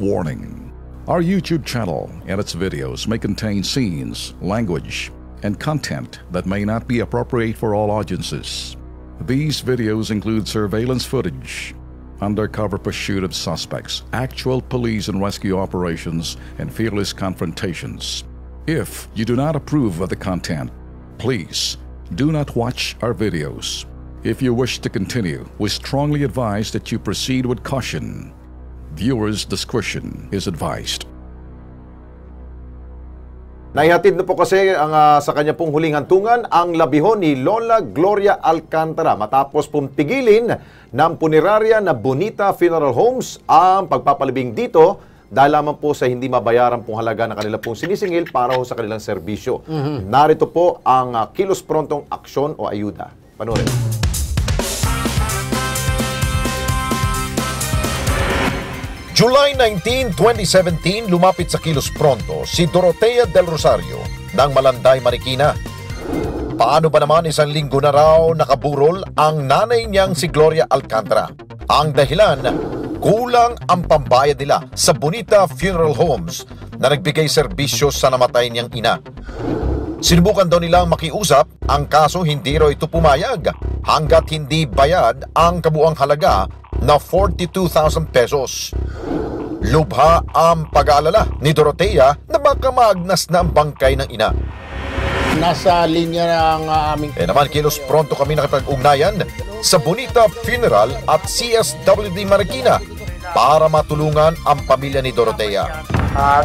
Warning: our YouTube channel and its videos may contain scenes, language, and content that may not be appropriate for all audiences. These videos include surveillance footage, undercover pursuit of suspects, actual police and rescue operations, and fearless confrontations. If you do not approve of the content, please do not watch our videos. If you wish to continue, we strongly advise that you proceed with caution. Viewers' discretion is advised. Naihatid na po kasi sa kanya pong huling hantungan ang labihon ni Lola Gloria Alcantara matapos pong pigilin ng punerarya na Bonita Funeral Homes ang pagpapalibing dito dahil lamang po sa hindi mabayaran pong halaga ng kanila pong sinisingil para ho sa kanilang serbisyo. Narito po ang kilos prontong aksyon o ayuda. Panoorin. July 19, 2017, lumapit sa Kilos Pronto si Dorotea del Rosario ng Malanday, Marikina. Paano ba naman isang linggo na raw nakaburol ang nanay niyang si Gloria Alcantara? Ang dahilan, kulang ang pambayad nila sa Bonita Funeral Homes na nagbigay serbisyo sa namatay niyang ina. Sinubukan daw nilang makiusap, ang kaso hindi raw ito pumayag hanggat hindi bayad ang kabuang halaga na 42,000 pesos. Lubha ang pag-aalala ni Dorotea na baka maagnas na ang bangkay ng ina. Nasa linya ng aming... Naman Kilos Pronto kami nakipag-ugnayan sa Bonita Funeral at CSWD Marikina para matulungan ang pamilya ni Dorotea.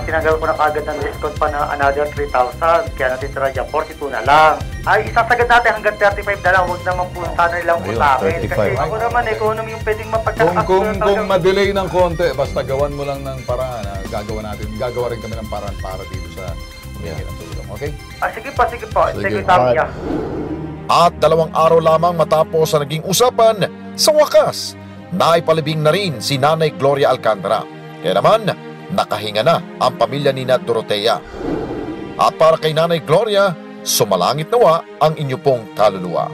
Tinanggal ko na kagad ng discount pa na another 3,000. Kaya natitira dyan, 42 na lang. Ay, isasagad natin hanggang 35 na lang. Huwag naman po sana nilang utakin. Kasi ako naman, economy yung pwedeng mapagkakakas. Kung madelay ng konti, basta gawan mo lang ng paraan. Gagawa rin kami ng paraan para dito sa humingi ng tulong. Okay? Sige po. Sige, sabi niya. At 2 araw lamang matapos sa naging usapan, sa wakas, naipalibing na rin si Nanay Gloria Alcantara. Kaya naman, nakahinga na ang pamilya ni Dorotea. At para kay Nanay Gloria, sumalangit nawa ang inyo pong kaluluwa.